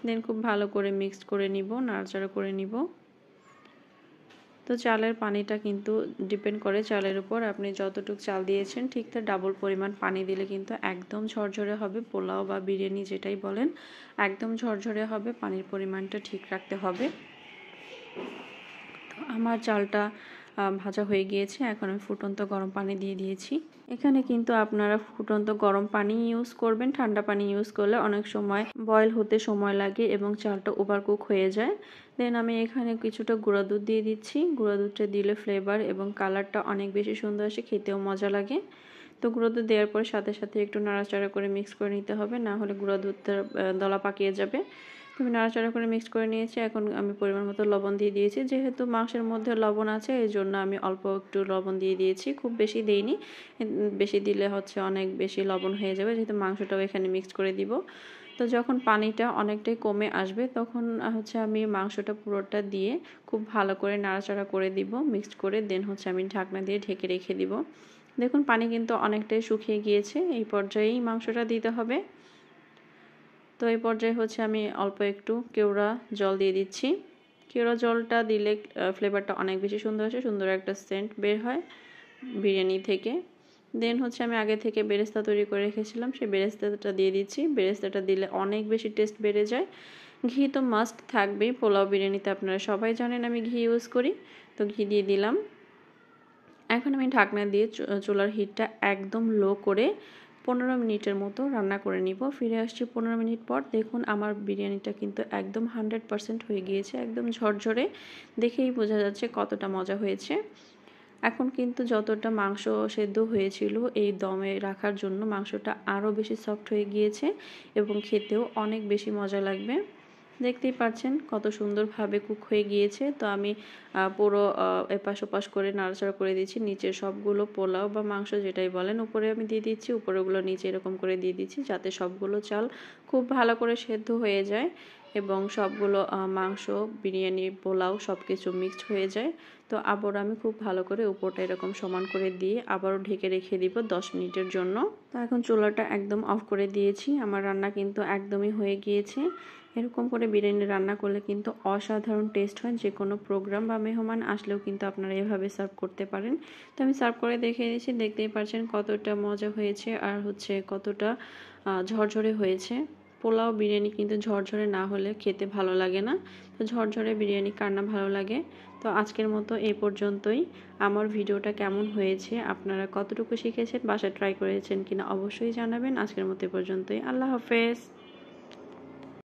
দেন খুব ভালো করে মিক্সড করে নিব, নাড়াচাড়া করে নিব। তো চালের পানিটা কিন্তু ডিপেন্ড করে চালের উপর, আপনি যতটুকু চাল দিয়েছেন ঠিক তার ডাবল পরিমাণ পানি দিলে কিন্তু একদম ঝরঝরে হবে। পোলাও বা বিরিয়ানি যেটাই বলেন, একদম ঝরঝরে হবে। পানির পরিমাণটা ঠিক রাখতে হবে। তো আমার চালটা ভাজা হয়ে গিয়েছে। এখন আমি ফুটন্ত গরম পানি দিয়ে দিয়েছি। এখানে কিন্তু আপনারা ফুটন্ত গরম পানি ইউজ করবেন। ঠান্ডা পানি ইউজ করলে অনেক সময় বয়েল হতে সময় লাগে এবং চালটা ওভারকুক হয়ে যায়। দেন আমি এখানে কিছুটা গুঁড়া দুধ দিয়ে দিচ্ছি। গুঁড়া দুধটা দিলে ফ্লেভার এবং কালারটা অনেক বেশি সুন্দর আসে, খেতেও মজা লাগে। তো গুঁড়ো দুধ দেওয়ার পর সাথে সাথে একটু নাড়াচাড়া করে মিক্স করে নিতে হবে, না হলে গুঁড়া দুধটা দলা পাকিয়ে যাবে। আমি নাড়াচাড়া করে মিক্স করে নিয়েছি। এখন আমি পরিমাণ মতো লবণ দিয়ে দিয়েছি। যেহেতু মাংসের মধ্যে লবণ আছে, এই জন্য আমি অল্প একটু লবণ দিয়ে দিয়েছি, খুব বেশি দেইনি। বেশি দিলে হচ্ছে অনেক বেশি লবণ হয়ে যাবে, যেহেতু মাংসটাও এখানে মিক্স করে দিব। তো যখন পানিটা অনেকটাই কমে আসবে তখন হচ্ছে আমি মাংসটা পুরোটা দিয়ে খুব ভালো করে নাড়াচাড়া করে দিব, মিক্সড করে। দেন হচ্ছে আমি ঢাকনা দিয়ে ঢেকে রেখে দিব। দেখুন পানি কিন্তু অনেকটাই শুকিয়ে গিয়েছে, এই পর্যায়েই মাংসটা দিতে হবে। তো এই পর্যায়ে হচ্ছে আমি অল্প একটু কেওড়া জল দিয়ে দিচ্ছি। কেওড়া জলটা দিলে ফ্লেভারটা অনেক বেশি সুন্দর আসে, সুন্দর একটা সেন্ট বের হয় বিরিয়ানি থেকে। দেন হচ্ছে আমি আগে থেকে বেরেস্তা তৈরি করে রেখেছিলাম, সেই বেরেস্তাটা দিয়ে দিচ্ছি। বেরেস্তাটা দিলে অনেক বেশি টেস্ট বেড়ে যায়। ঘি তো মাস্ট থাকবেই, পোলাও বিরিয়ানিতে আপনারা সবাই জানেন আমি ঘি ইউজ করি। তো ঘি দিয়ে দিলাম। এখন আমি ঢাকনা দিয়ে চুলার হিটটা একদম লো করে 15 মিনিটের মতো রান্না করে নিব। ফিরে আসছি 15 মিনিট পর। দেখুন আমার বিরিয়ানিটা কিন্তু একদম 100% হয়ে গিয়েছে, একদম ঝরঝরে। দেখেই বোঝা যাচ্ছে কতটা মজা হয়েছে। এখন কিন্তু যতটা মাংস সেদ্ধ হয়েছিল এই দমে রাখার জন্য মাংসটা আরও বেশি সফট হয়ে গিয়েছে এবং খেতেও অনেক বেশি মজা লাগবে। দেখতেই পাচ্ছেন কত সুন্দরভাবে কুক হয়ে গিয়েছে। তো আমি পুরো এপাশ ওপাশ করে নাড়াচাড়া করে দিচ্ছি। নিচে সবগুলো পোলাও বা মাংস যেটাই বলেন উপরে আমি দিয়ে দিচ্ছি, উপরেগুলো নিচে এরকম করে দিয়ে দিচ্ছি, যাতে সবগুলো চাল খুব ভালো করে সেদ্ধ হয়ে যায় এবং সবগুলো মাংস, বিরিয়ানি, পোলাও সব কিছু মিক্সড হয়ে যায়। তো আবার আমি খুব ভালো করে উপরটা এরকম সমান করে দিয়ে আবারও ঢেকে রেখে দিব 10 মিনিটের জন্য। তো এখন চুলাটা একদম অফ করে দিয়েছি। আমার রান্না কিন্তু একদমই হয়ে গিয়েছে। এরকম করে বিরিয়ানি রান্না করলে কিন্তু অসাধারণ টেস্ট হয়। যে কোনো প্রোগ্রাম বা মেহমান আসলেও কিন্তু আপনারা এভাবে সার্ভ করতে পারেন। তো আমি সার্ভ করে দেখিয়ে দিয়েছি, দেখতেই পাচ্ছেন কতটা মজা হয়েছে আর হচ্ছে কতটা ঝরঝরে হয়েছে। পোলাও বিরিয়ানি কিন্তু ঝরঝরে না হলে খেতে ভালো লাগে না। তো ঝরঝরে বিরিয়ানি কার না ভালো লাগে। তো আজকের মতো এই পর্যন্তই। আমার ভিডিওটা কেমন হয়েছে, আপনারা কতটুকু শিখেছেন, বাসায় ট্রাই করেছেন কিনা অবশ্যই জানাবেন। আজকের মতো এই পর্যন্তই। আল্লাহ হাফেজ।